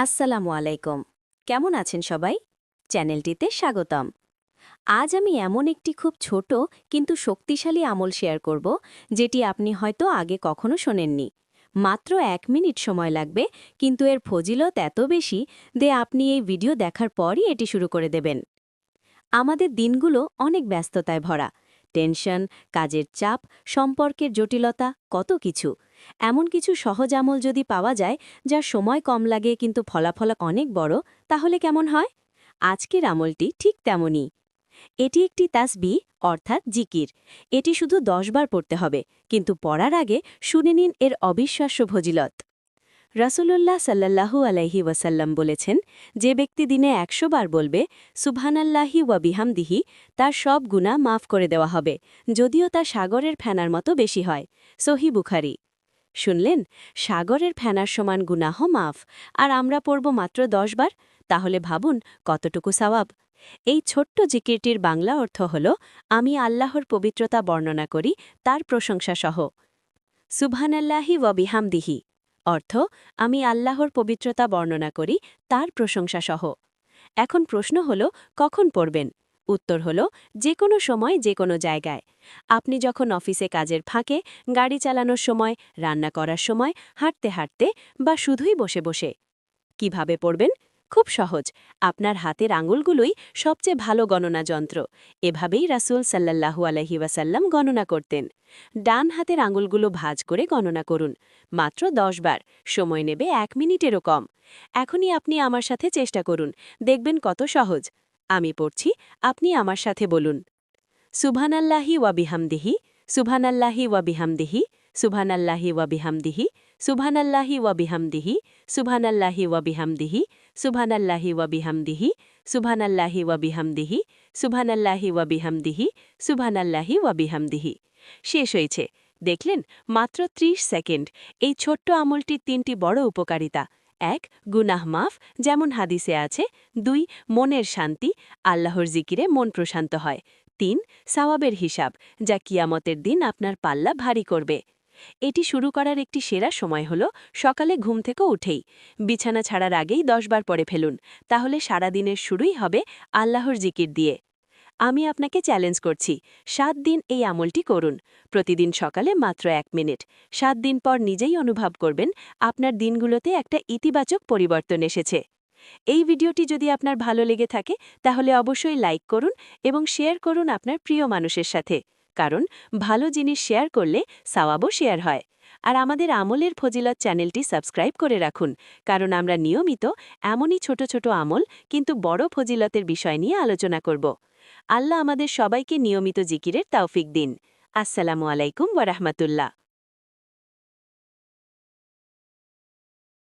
আসসালামু আলাইকুম। কেমন আছেন সবাই? চ্যানেলটিতে স্বাগতম। আজ আমি এমন একটি খুব ছোট কিন্তু শক্তিশালী আমল শেয়ার করব, যেটি আপনি হয়তো আগে কখনো শোনেননি। মাত্র 1 মিনিট সময় লাগবে, কিন্তু এর ফজিলত এত বেশি যে আপনি এই ভিডিও দেখার পরই এটি শুরু করে দেবেন। আমাদের দিনগুলো অনেক ব্যস্ততায় ভরা। টেনশন, কাজের চাপ, সম্পর্কের জটিলতা, কত কিছু। এমন কিছু সহজ আমল যদি পাওয়া যায়, যার সময় কম লাগে কিন্তু ফলাফল অনেক বড়, তাহলে কেমন হয়? আজকের আমলটি ঠিক তেমনই। এটি একটি তাসবিহ, অর্থাৎ জিকির। এটি শুধু 10 বার পড়তে হবে, কিন্তু পড়ার আগে শুনে নিন এর অবিশ্বাস্য ফজিলত। রাসূলুল্লাহ সাল্লাল্লাহু আলাইহি ওয়াসাল্লাম বলেছেন, যে ব্যক্তি দিনে 100 বার বলবে সুবহানাল্লাহি ওয়া বিহামদিহি, তার সব গুনাহ মাফ করে দেওয়া হবে, যদিও তা সাগরের ফেনার মতো বেশি হয়। সহিহ বুখারী। শুনলেন? সাগরের ফেনার সমান গুনাহ মাফ, আর আমরা পড়ব মাত্র 10 বার। তাহলে ভাবুন কতটুকু সওয়াব। এই ছোট্ট জিকিরটির বাংলা অর্থ হল, আমি আল্লাহর পবিত্রতা বর্ণনা করি তার প্রশংসা সহ। সুবহানাল্লাহি ওয়া বিহামদিহি অর্থ, আমি আল্লাহর পবিত্রতা বর্ণনা করি তার প্রশংসা সহ। এখন প্রশ্ন হল, কখন পড়বেন? উত্তর হল, যে কোনো সময়, যে কোনো জায়গায়। আপনি যখন অফিসে কাজের ফাঁকে, গাড়ি চালানোর সময়, রান্না করার সময়, হাঁটতে হাঁটতে, বা শুধুই বসে বসে। কিভাবে পড়বেন? খুব সহজ। আপনার হাতের আঙুলগুলোই সবচেয়ে ভালো গণনা যন্ত্র। এভাবেই রাসূল সাল্লাল্লাহু আলাইহি ওয়াসাল্লাম গণনা করতেন। ডান হাতের আঙুলগুলো ভাঁজ করে গণনা করুন। মাত্র 10 বার। সময় নেবে 1 মিনিটেরও কম। এখনই আপনি আমার সাথে চেষ্টা করুন, দেখবেন কত সহজ। আমি পড়ছি, আপনি আমার সাথে বলুন। সুবহানাল্লাহি ওয়া বিহামদিহি, সুবহানাল্লাহি ওয়া বিহামদিহি, সুবহানাল্লাহি ওয়া বিহামদিহি, সুবহানাল্লাহি ওয়া বিহামদিহি, সুবহানাল্লাহি ওয়া বিহামদিহি, সুবহানাল্লাহি ওয়া বিহামদিহি, সুবহানাল্লাহি ওয়া বিহামদিহি, সুবহানাল্লাহি ওয়া বিহামদিহি, সুবহানাল্লাহি ওয়া বিহামদিহি। শেষ হয়েছে। দেখলেন? মাত্র 30 সেকেন্ড। এই ছোট্ট আমলটির 3টি বড় উপকারিতা। 1. গুনাহ মাফ, যেমন হাদিসে আছে। 2. মনের শান্তি, আল্লাহর জিকিরে মন প্রশান্ত হয়। 3. সাওয়াবের হিসাব, যা কিয়ামতের দিন আপনার পাল্লা ভারী করবে। এটি শুরু করার একটি সেরা সময় হল সকালে ঘুম থেকে উঠেই। বিছানা ছাড়ার আগেই 10 বার পড়ে ফেলুন। তাহলে সারা দিনের শুরুই হবে আল্লাহর জিকির দিয়ে। আমি আপনাকে চ্যালেঞ্জ করছি, 7 দিন এই আমলটি করুন। প্রতিদিন সকালে মাত্র 1 মিনিট। 7 দিন পর নিজেই অনুভব করবেন আপনার দিনগুলোতে একটা ইতিবাচক পরিবর্তন এসেছে। এই ভিডিওটি যদি আপনার ভালো লেগে থাকে, তাহলে অবশ্যই লাইক করুন এবং শেয়ার করুন আপনার প্রিয় মানুষের সাথে। কারণ ভালো জিনিস শেয়ার করলে সওয়াবও শেয়ার হয়। আর আমাদের আমলের ফজিলত চ্যানেলটি সাবস্ক্রাইব করে রাখুন, কারণ আমরা নিয়মিত এমনই ছোট ছোট আমল কিন্তু বড় ফজিলতের বিষয় নিয়ে আলোচনা করব। আল্লাহ আমাদের সবাইকে নিয়মিত জিকিরের তৌফিক দিন। আসসালামু আলাইকুম ওয়া রাহমাতুল্লাহ।